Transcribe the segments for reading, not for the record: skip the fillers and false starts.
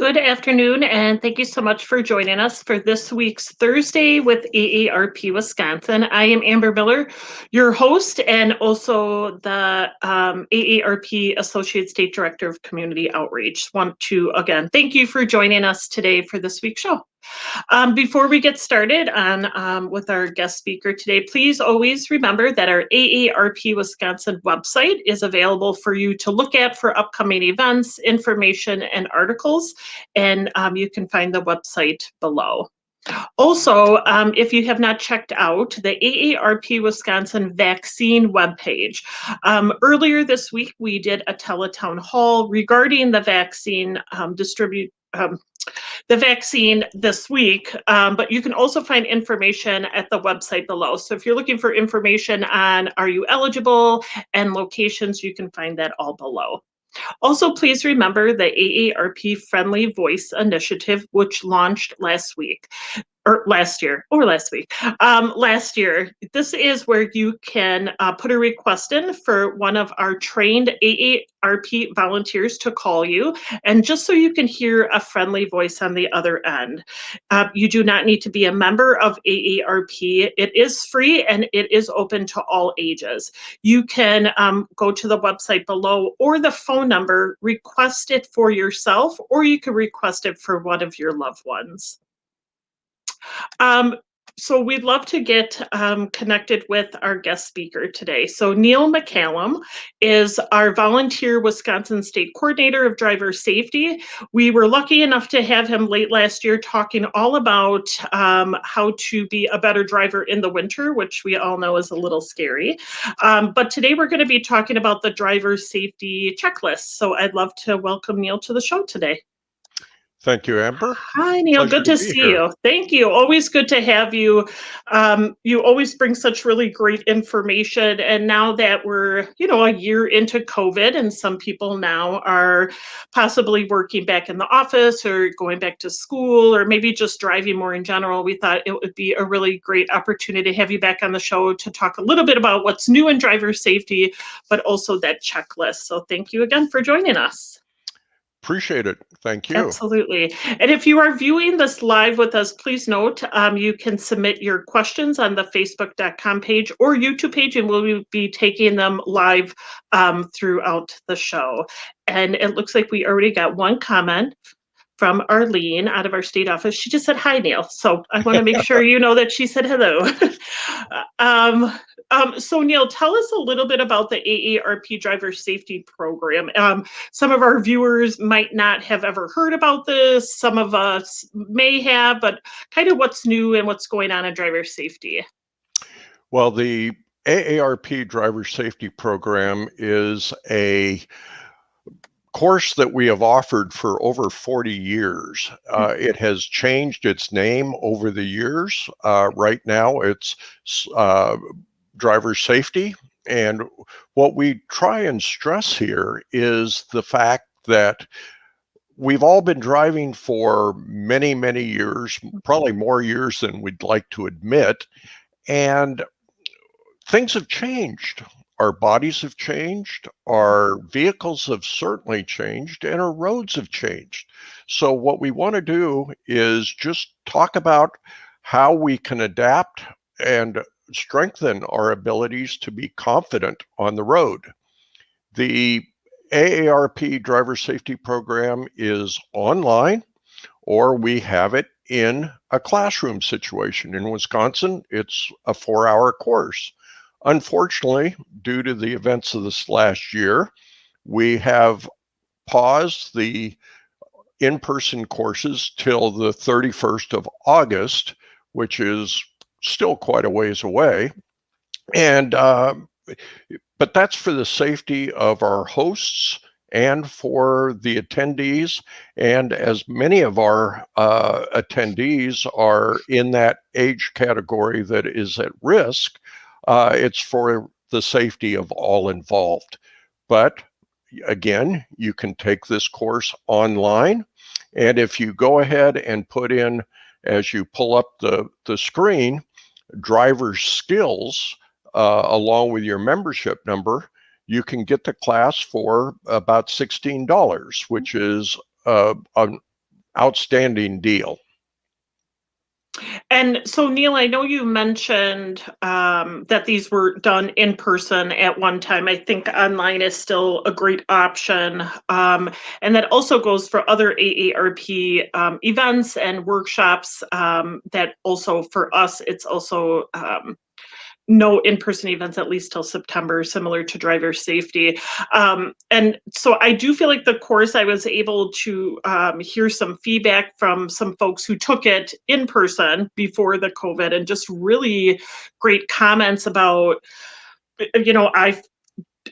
Good afternoon, and thank you so much for joining us for this week's Thursday with AARP Wisconsin. I am Amber Miller, your host, and also the AARP Associate State Director of Community Outreach. Want to again thank you for joining us today for this week's show. Before we get started on with our guest speaker today, please always remember that our AARP Wisconsin website is available for you to look at for upcoming events, information, and articles, and you can find the website below. Also, if you have not checked out the AARP Wisconsin vaccine webpage, earlier this week we did a teletown hall regarding the vaccine the vaccine this week, but you can also find information at the website below. So if you're looking for information on are you eligible and locations, you can find that all below. Also, please remember the AARP Friendly Voice Initiative, which launched last week. Last year. Last year. This is where you can put a request in for one of our trained AARP volunteers to call you, and just so you can hear a friendly voice on the other end. You do not need to be a member of AARP. It is free and it is open to all ages. You can go to the website below or the phone number, request it for yourself, or you can request it for one of your loved ones. So we'd love to get connected with our guest speaker today. So Neil McCallum is our volunteer Wisconsin State Coordinator of Driver Safety. We were lucky enough to have him late last year talking all about how to be a better driver in the winter, which we all know is a little scary. But today we're going to be talking about the driver safety checklist. So I'd love to welcome Neil to the show today. Thank you, Amber. Hi, Neil. Good to see you. Thank you. Always good to have you. You always bring such really great information. And now that we're, a year into COVID, and some people now are possibly working back in the office or going back to school or maybe just driving more in general, we thought it would be a really great opportunity to have you back on the show to talk a little bit about what's new in driver safety, but also that checklist. So thank you again for joining us. Appreciate it. Thank you. Absolutely. And if you are viewing this live with us, please note you can submit your questions on the facebook.com page or YouTube page, and we'll be taking them live throughout the show. And it looks like we already got one comment from Arlene out of our state office. She just said, hi, Neil. So I want to make sure you know that she said hello. So Neil, tell us a little bit about the AARP Driver Safety Program. Some of our viewers might not have ever heard about this. Some of us may have, but kind of what's new and what's going on in driver safety. Well, the AARP Driver Safety Program is a course that we have offered for over 40 years. It has changed its name over the years. Right now, it's driver safety. And what we try and stress here is the fact that we've all been driving for many, many years, probably more years than we'd like to admit. And things have changed. Our bodies have changed, our vehicles have certainly changed, and our roads have changed. So what we want to do is just talk about how we can adapt and strengthen our abilities to be confident on the road. The AARP Driver Safety Program is online, or we have it in a classroom situation. In Wisconsin, it's a 4-hour course. Unfortunately, due to the events of this last year, we have paused the in-person courses till the 31st of August, which is still quite a ways away. And but that's for the safety of our hosts and for the attendees. And as many of our attendees are in that age category that is at risk, it's for the safety of all involved. But again, you can take this course online. And if you go ahead and put in, as you pull up the screen, driver's skills along with your membership number, you can get the class for about $16, which is outstanding deal. And so, Neil, I know you mentioned that these were done in person at one time. I think online is still a great option. And that also goes for other AARP events and workshops that also for us, it's also no in-person events at least till September, similar to driver safety. And so I do feel like the course, I was able to hear some feedback from some folks who took it in person before the COVID, and just really great comments about,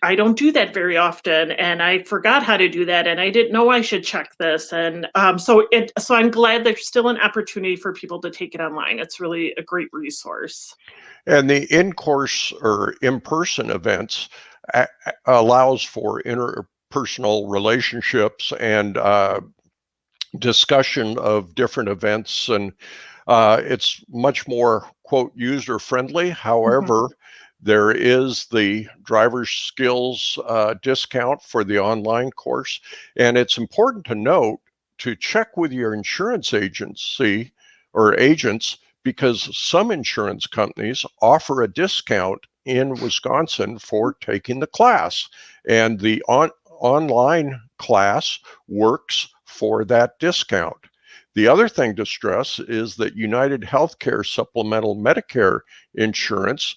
I don't do that very often, and I forgot how to do that, and I didn't know I should check this. And so I'm glad there's still an opportunity for people to take it online. It's really a great resource. And the in-course or in-person events allows for interpersonal relationships and discussion of different events, and it's much more, quote, user-friendly. However, there is the driver's skills discount for the online course, and it's important to note to check with your insurance agency or agents, because some insurance companies offer a discount in Wisconsin for taking the class, and the online class works for that discount. The other thing to stress is that United Healthcare Supplemental Medicare insurance,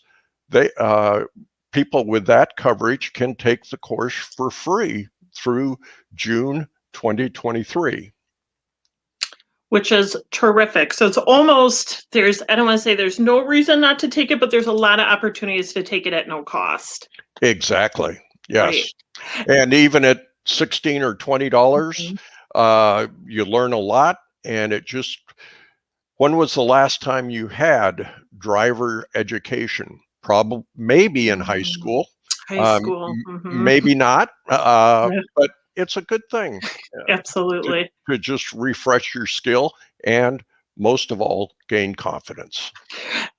people with that coverage can take the course for free through June 2023. Which is terrific. So it's almost, I don't want to say there's no reason not to take it, but there's a lot of opportunities to take it at no cost. Exactly. Yes. Right. And even at $16 or $20, you learn a lot. And when was the last time you had driver education? Probably, maybe in high school. High school. Maybe not, but it's a good thing. Absolutely. To just refresh your skill and, most of all, gain confidence.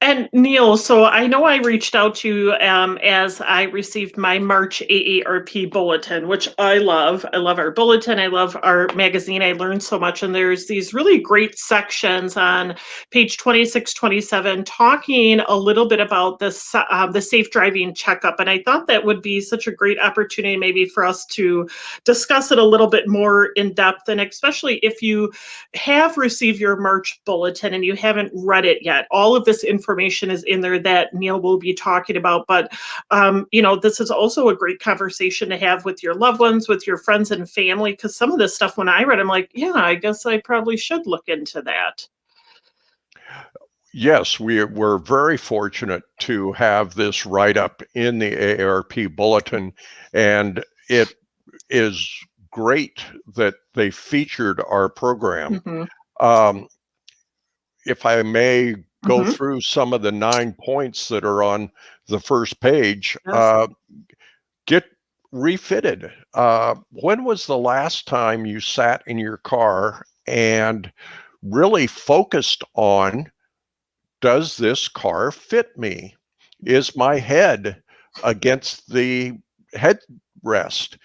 And Neil, so I know I reached out to you as I received my March AARP bulletin, which I love. I love our bulletin. I love our magazine. I learned so much. And there's these really great sections on page 26, 27, talking a little bit about the safe driving checkup. And I thought that would be such a great opportunity maybe for us to discuss it a little bit more in depth. And especially if you have received your March bulletin and you haven't read it yet, all of this information is in there that Neil will be talking about. But, this is also a great conversation to have with your loved ones, with your friends and family, because some of this stuff, when I read, I'm like, yeah, I guess I probably should look into that. Yes, we're very fortunate to have this write-up in the AARP bulletin, and it is great that they featured our program. If I may go through some of the 9 points that are on the first page, get refitted. When was the last time you sat in your car and really focused on, does this car fit me? Is my head against the headrest?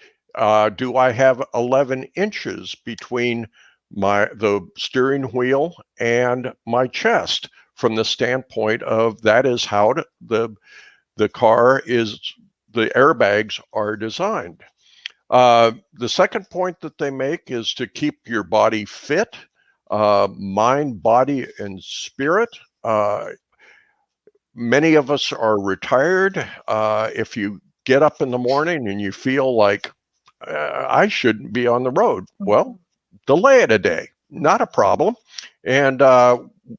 Do I have 11 inches between the steering wheel and my chest, from the standpoint of that is how the car is, the airbags are designed. The second point that they make is to keep your body fit, mind, body, and spirit. Many of us are retired. If you get up in the morning and you feel like I shouldn't be on the road, well, delay it a day, not a problem. And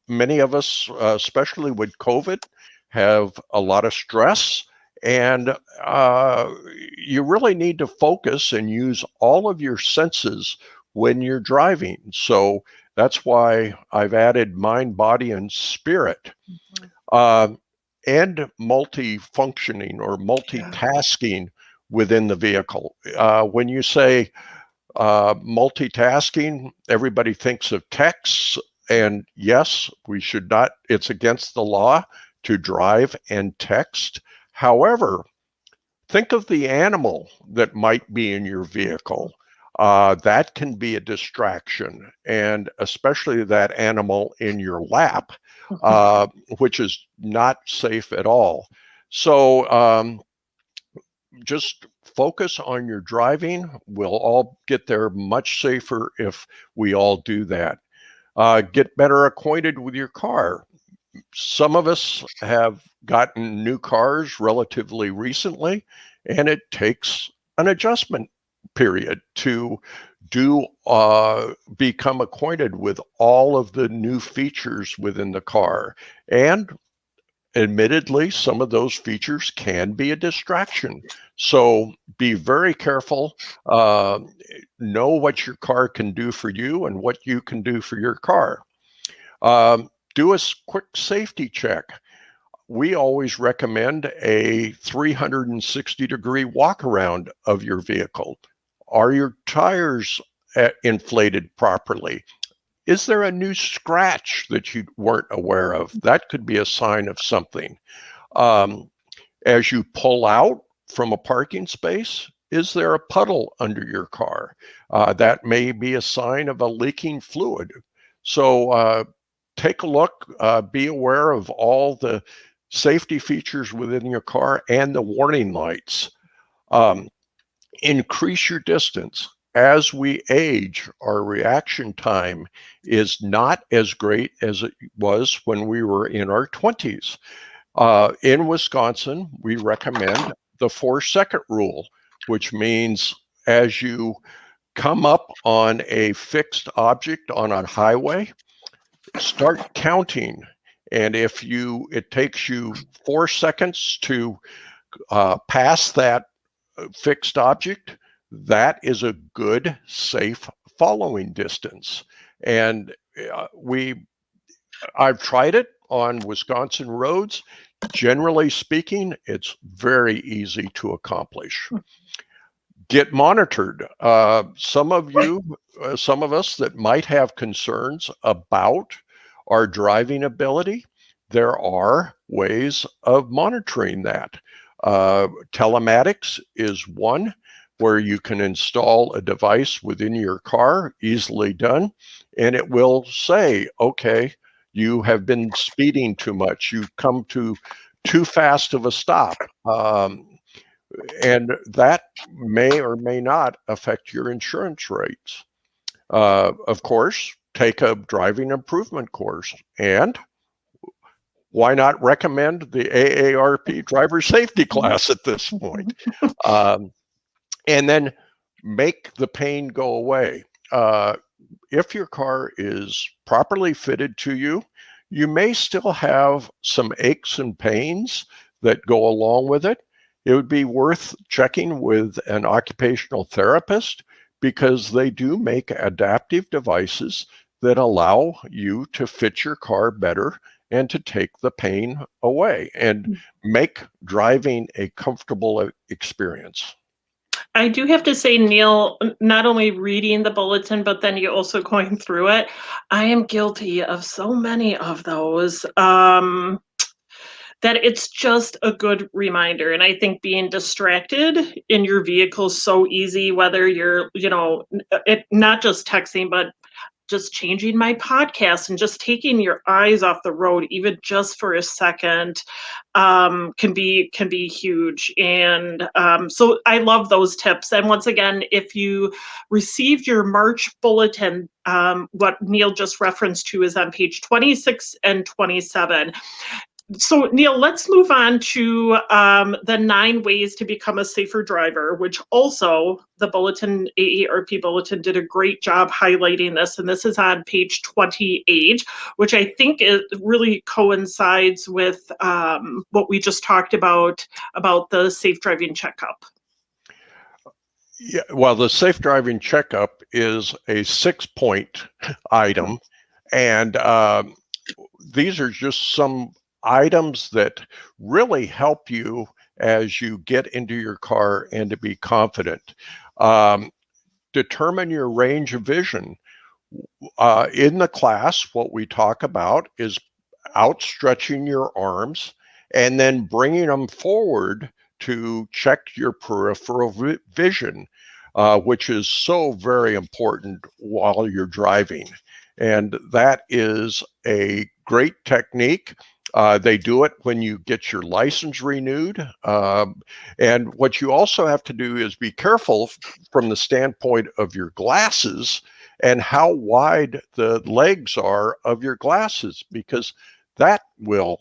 many of us, especially with COVID, have a lot of stress, and you really need to focus and use all of your senses when you're driving. So that's why I've added mind, body, and spirit. And multifunctioning or multitasking within the vehicle. When you say multitasking, everybody thinks of texts, and yes, we should not, it's against the law to drive and text. However, think of the animal that might be in your vehicle. that can be a distraction, and especially that animal in your lap, which is not safe at all. So just focus on your driving. We'll all get there much safer if we all do that. Get better acquainted with your car. Some of us have gotten new cars relatively recently, and it takes an adjustment period to become acquainted with all of the new features within the car. And admittedly, some of those features can be a distraction. So be very careful. Know what your car can do for you and what you can do for your car. Do a quick safety check. We always recommend a 360-degree walk around of your vehicle. Are your tires inflated properly? Is there a new scratch that you weren't aware of? That could be a sign of something. As you pull out from a parking space, is there a puddle under your car? That may be a sign of a leaking fluid. So take a look, be aware of all the safety features within your car and the warning lights. Increase your distance. As we age, our reaction time is not as great as it was when we were in our 20s. In Wisconsin, we recommend the 4-second rule, which means as you come up on a fixed object on a highway, start counting. And if it takes you 4 seconds to pass that fixed object, that is a good, safe following distance. And I've tried it on Wisconsin roads. Generally speaking, it's very easy to accomplish. Get monitored. Some of us that might have concerns about our driving ability, there are ways of monitoring that. Telematics is one where you can install a device within your car, easily done, and it will say, okay, you have been speeding too much. You've come to too fast of a stop. And that may or may not affect your insurance rates. Of course, take a driving improvement course. And why not recommend the AARP driver safety class at this point? And then make the pain go away. If your car is properly fitted to you, you may still have some aches and pains that go along with it. It would be worth checking with an occupational therapist because they do make adaptive devices that allow you to fit your car better and to take the pain away and make driving a comfortable experience. I do have to say, Neil, not only reading the bulletin, but then you also going through it, I am guilty of so many of those. That it's just a good reminder. And I think being distracted in your vehicle is so easy, whether you're, not just texting, but just changing my podcast and just taking your eyes off the road, even just for a second, can be huge. And so I love those tips. And once again, if you received your March bulletin, what Neil just referenced to is on page 26 and 27. So, Neil, let's move on to the 9 ways to become a safer driver, which also the AARP bulletin did a great job highlighting this. And this is on page 28, which I think it really coincides with what we just talked about the safe driving checkup. Yeah, well, the safe driving checkup is a 6-point item. And these are just some items that really help you as you get into your car and to be confident. Determine your range of vision. In the class, what we talk about is outstretching your arms and then bringing them forward to check your peripheral vision. which is so very important while you're driving. And that is a great technique. They do it when you get your license renewed. And what you also have to do is be careful from the standpoint of your glasses and how wide the legs are of your glasses, because that will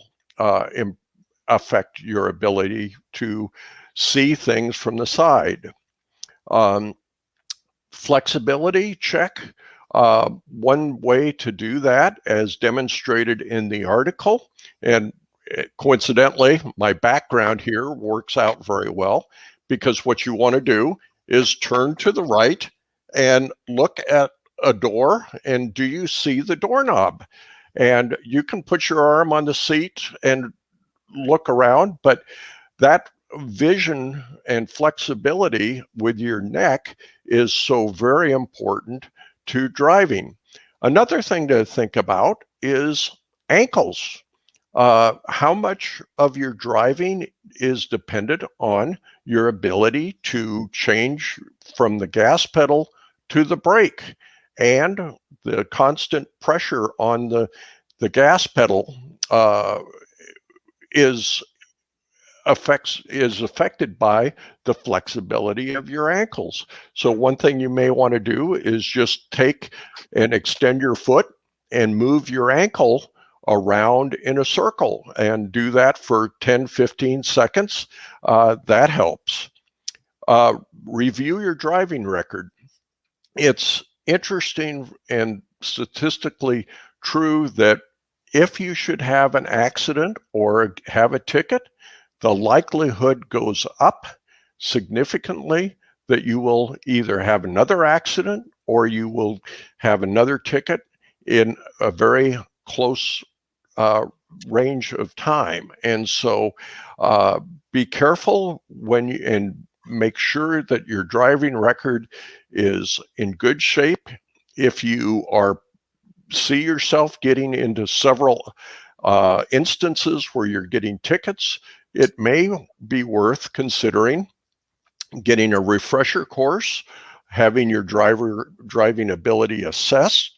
affect your ability to see things from the side. Flexibility, check. One way to do that, as demonstrated in the article, and coincidentally, my background here works out very well, because what you want to do is turn to the right and look at a door, and do you see the doorknob? And you can put your arm on the seat and look around, but that vision and flexibility with your neck is so very important to driving. Another thing to think about is ankles. How much of your driving is dependent on your ability to change from the gas pedal to the brake, and the constant pressure on the gas pedal is affected by the flexibility of your ankles. So one thing you may want to do is just take and extend your foot and move your ankle around in a circle, and do that for 10-15 seconds. That helps. Review your driving record. It's interesting and statistically true that if you should have an accident or have a ticket, the likelihood goes up significantly that you will either have another accident or you will have another ticket in a very close range of time. And so be careful and make sure that your driving record is in good shape. If you see yourself getting into several instances where you're getting tickets, it may be worth considering getting a refresher course, having your driving ability assessed,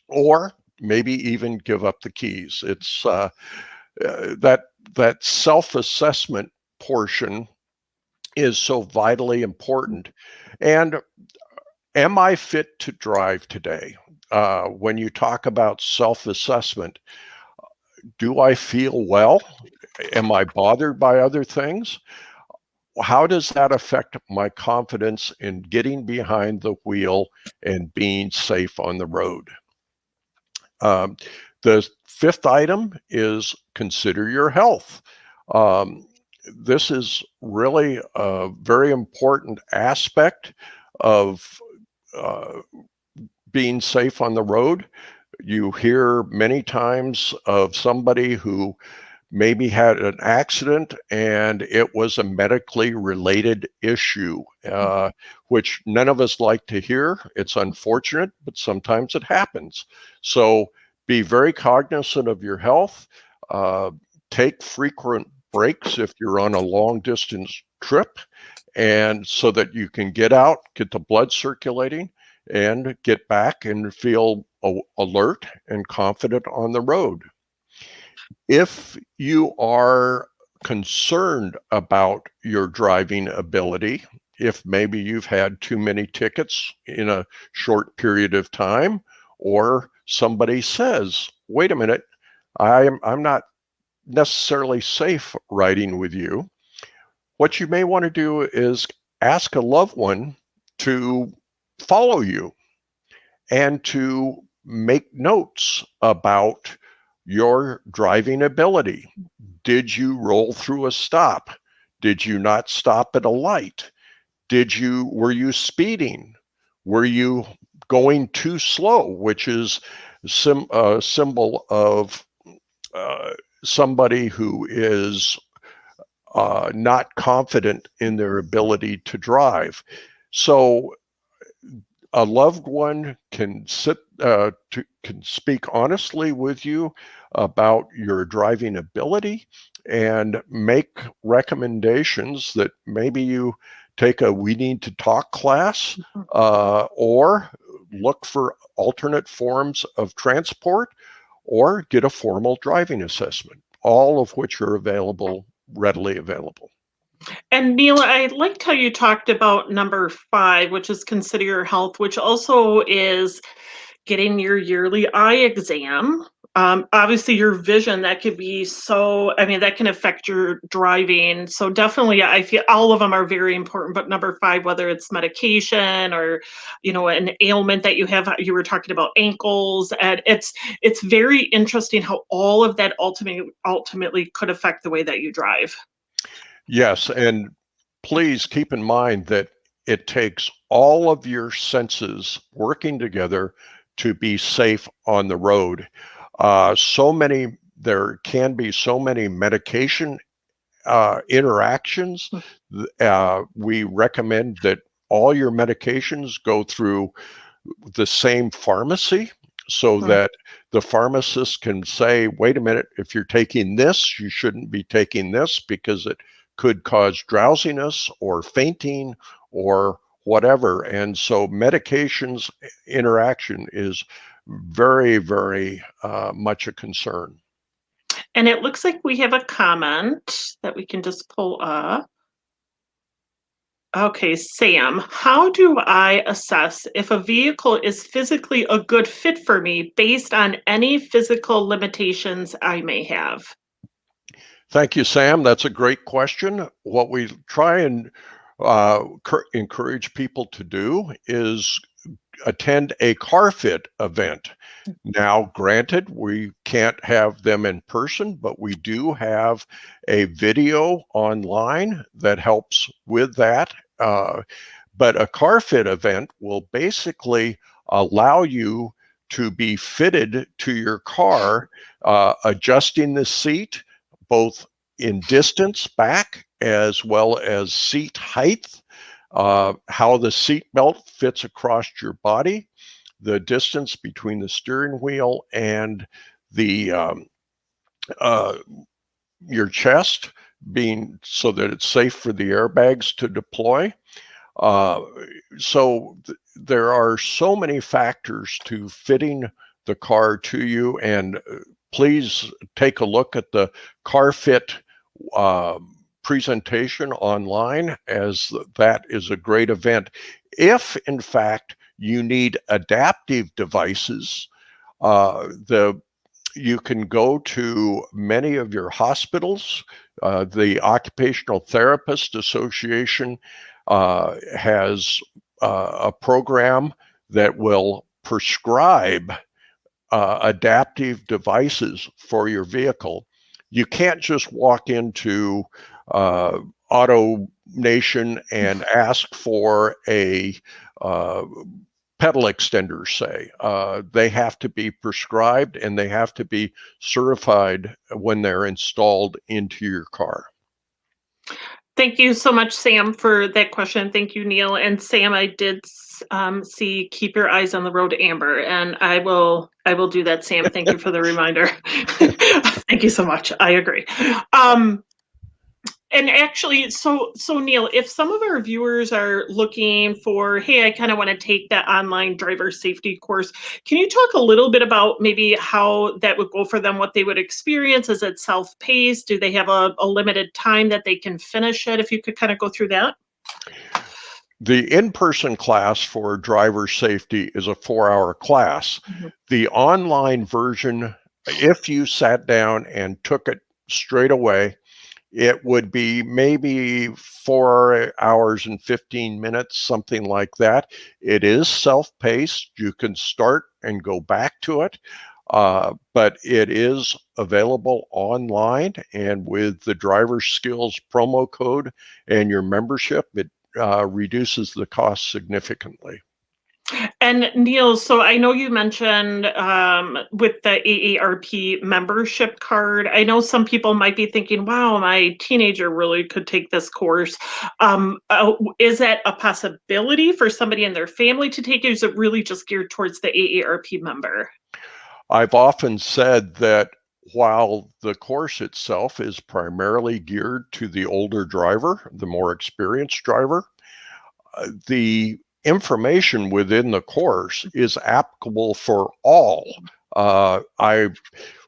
or maybe even give up the keys. It's that self-assessment portion is so vitally important. And am I fit to drive today? When you talk about self-assessment, do I feel well? Am I bothered by other things? How does that affect my confidence in getting behind the wheel and being safe on the road? The fifth item is consider your health. This is really a very important aspect of being safe on the road. You hear many times of somebody who maybe had an accident and it was a medically related issue, which none of us like to hear. It's unfortunate, but sometimes it happens. So be very cognizant of your health. Take frequent breaks if you're on a long distance trip, and so that you can get out, get the blood circulating, and get back and feel alert and confident on the road. If you are concerned about your driving ability, if maybe you've had too many tickets in a short period of time, or somebody says, wait a minute, I'm not necessarily safe riding with you, what you may want to do is ask a loved one to follow you and to make notes about your driving ability. Did you roll through a stop? Did you not stop at a light? Were you speeding? Were you going too slow, which is a symbol of somebody who is not confident in their ability to drive? So a loved one can can speak honestly with you about your driving ability and make recommendations that maybe you take a We Need to Talk class, or look for alternate forms of transport, or get a formal driving assessment, all of which are readily available. And Neil, I liked how you talked about number 5, which is consider your health, which also is getting your yearly eye exam. Obviously, your vision, that could be so, I mean, that can affect your driving. So definitely, I feel all of them are very important. But number 5, whether it's medication or, an ailment that you have, you were talking about ankles, and it's very interesting how all of that ultimately could affect the way that you drive. Yes, and please keep in mind that it takes all of your senses working together to be safe on the road. There can be so many medication interactions. We recommend that all your medications go through the same pharmacy, so that the pharmacist can say, wait a minute, if you're taking this, you shouldn't be taking this because it could cause drowsiness or fainting or whatever. And so medications interaction is very, very much a concern. And it looks like we have a comment that we can just pull up. Okay, Sam, how do I assess if a vehicle is physically a good fit for me based on any physical limitations I may have? Thank you, Sam. That's a great question. What we try and encourage people to do is attend a car fit event. Now, granted, we can't have them in person, but we do have a video online that helps with that. But a car fit event will basically allow you to be fitted to your car, adjusting the seat both in distance back as well as seat height, how the seat belt fits across your body, the distance between the steering wheel and the your chest, being so that it's safe for the airbags to deploy. There are so many factors to fitting the car to you, and please take a look at the car fit presentation online, as that is a great event. If in fact you need adaptive devices, you can go to many of your hospitals. The Occupational Therapist Association has a program that will prescribe adaptive devices for your vehicle. You can't just walk into Auto Nation and ask for a pedal extender, say. They have to be prescribed and they have to be certified when they're installed into your car. Thank you so much, Sam, for that question. Thank you, Neil. And Sam, I did see keep your eyes on the road, Amber, and I will do that, Sam. Thank you for the reminder. Thank you so much. I agree. And actually, so Neil, if some of our viewers are looking for, hey, I kind of want to take that online driver safety course, can you talk a little bit about maybe how that would go for them, what they would experience? Is it self-paced? Do they have a limited time that they can finish it? If you could kind of go through that. The in-person class for driver safety is a 4-hour class. The online version, if you sat down and took it straight away, it would be maybe 4 hours and 15 minutes, something like that. It is self-paced. You can start and go back to it, but it is available online. And with the driver skills promo code and your membership, it reduces the cost significantly. And Neil, so I know you mentioned with the AARP membership card, I know some people might be thinking, wow, my teenager really could take this course. Is that a possibility for somebody in their family to take it? Or is it really just geared towards the AARP member? I've often said that while the course itself is primarily geared to the older driver, the more experienced driver, the information within the course is applicable for all. I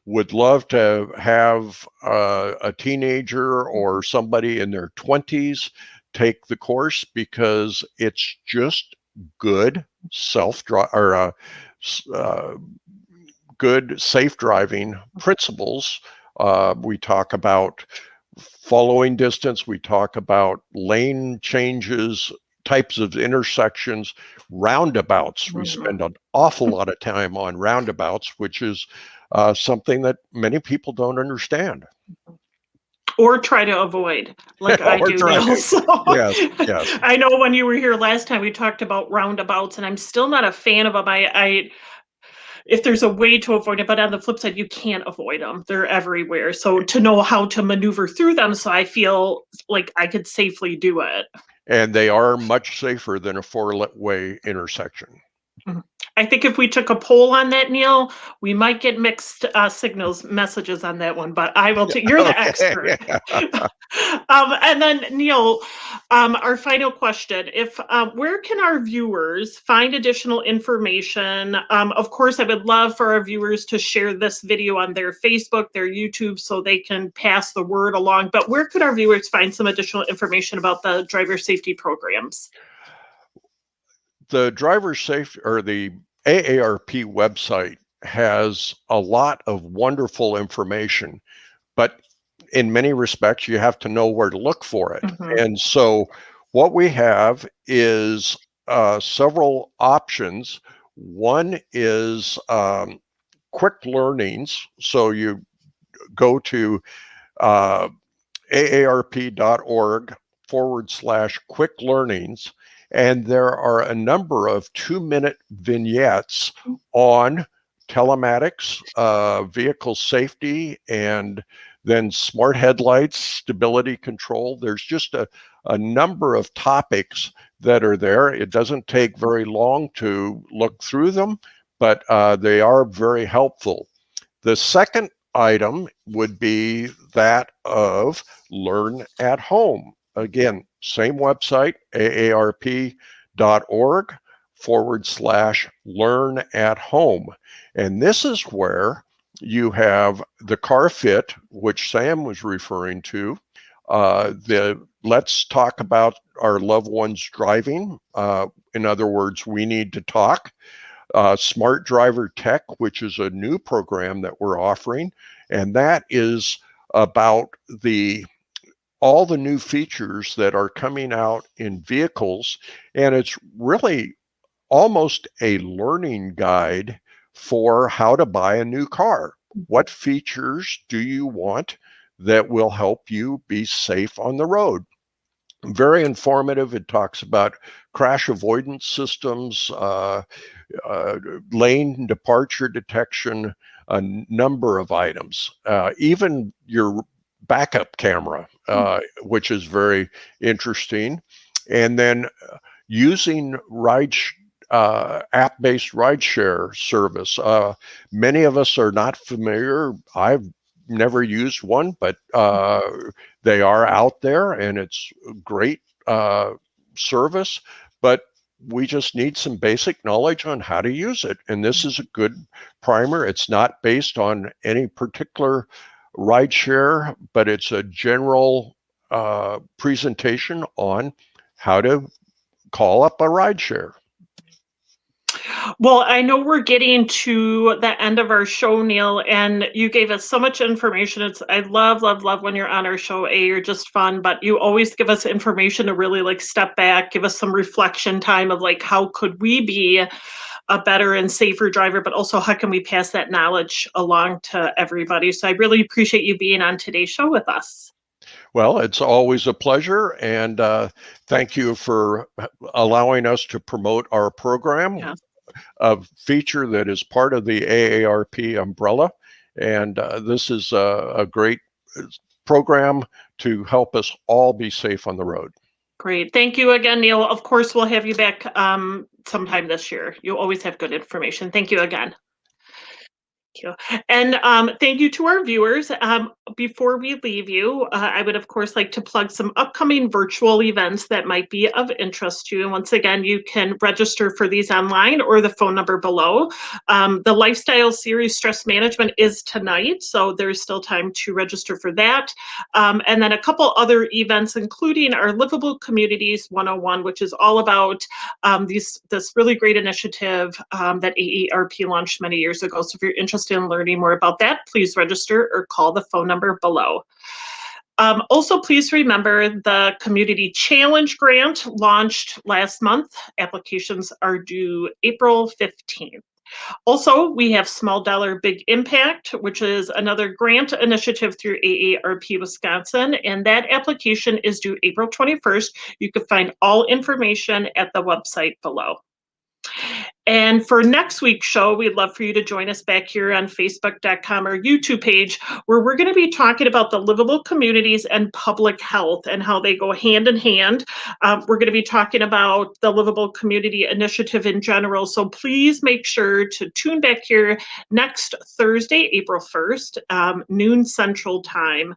would love to have a teenager or somebody in their 20s take the course because it's just good good safe driving principles. We talk about following distance, we talk about lane changes, types of intersections, roundabouts. We spend an awful lot of time on roundabouts, which is something that many people don't understand. Or try to avoid, like I do, Neil. So Yes, yes. I know when you were here last time, we talked about roundabouts, and I'm still not a fan of them. If there's a way to avoid it, but on the flip side, you can't avoid them. They're everywhere. So to know how to maneuver through them, so I feel like I could safely do it. And they are much safer than a four-way intersection. I think if we took a poll on that, Neil, we might get mixed signals messages on that one, but I will you're the expert. And then Neil, our final question, if where can our viewers find additional information? Of course, I would love for our viewers to share this video on their Facebook, their YouTube, so they can pass the word along, but where could our viewers find some additional information about the driver safety programs? The driver safety or the AARP website has a lot of wonderful information, but in many respects, you have to know where to look for it. And so what we have is several options. One is quick learnings. So you go to aarp.org/quick learnings, and there are a number of 2-minute vignettes on telematics, vehicle safety, and then smart headlights, stability control. There's just a number of topics that are there. It doesn't take very long to look through them, but they are very helpful. The second item would be that of Learn at Home. Again, same website, aarp.org/learn at home. And this is where you have the car fit, which Sam was referring to, the let's talk about our loved ones driving. In other words, we need to talk. Smart Driver Tech, which is a new program that we're offering, and that is about all the new features that are coming out in vehicles, and it's really almost a learning guide for how to buy a new car. What features do you want that will help you be safe on the road? Very informative. It talks about crash avoidance systems, lane departure detection, a number of items, even your backup camera, which is very interesting. And then using app-based rideshare service. Many of us are not familiar. I've never used one, but they are out there, and it's a great service. But we just need some basic knowledge on how to use it. And this is a good primer. It's not based on any particular rideshare, but it's a general presentation on how to call up a rideshare. Well, I know we're getting to the end of our show, Neil, and you gave us so much information. I love, love, love when you're on our show. You're just fun, but you always give us information to really like step back, give us some reflection time of like, how could we be a better and safer driver, but also how can we pass that knowledge along to everybody? So I really appreciate you being on today's show with us. Well, it's always a pleasure, and thank you for allowing us to promote our program. Yeah. A feature that is part of the AARP umbrella. And this is a great program to help us all be safe on the road. Great. Thank you again, Neil. Of course, we'll have you back sometime this year. You always have good information. Thank you again. you. And thank you to our viewers. Before we leave you, I would, of course, like to plug some upcoming virtual events that might be of interest to you. And once again, you can register for these online or the phone number below. The Lifestyle Series Stress Management is tonight, so there's still time to register for that. And then a couple other events, including our Livable Communities 101, which is all about this really great initiative that AARP launched many years ago. So if you're interested in learning more about that, please register or call the phone number below. Also, please remember the Community Challenge Grant launched last month. Applications are due April 15th. Also, we have Small Dollar Big Impact, which is another grant initiative through AARP Wisconsin, and that application is due April 21st. You can find all information at the website below. And for next week's show, we'd love for you to join us back here on Facebook.com or YouTube page, where we're going to be talking about the livable communities and public health and how they go hand in hand. We're going to be talking about the Livable Community Initiative in general. So please make sure to tune back here next Thursday, April 1st, noon Central Time.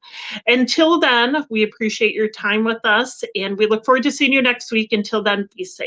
Until then, we appreciate your time with us, and we look forward to seeing you next week. Until then, be safe.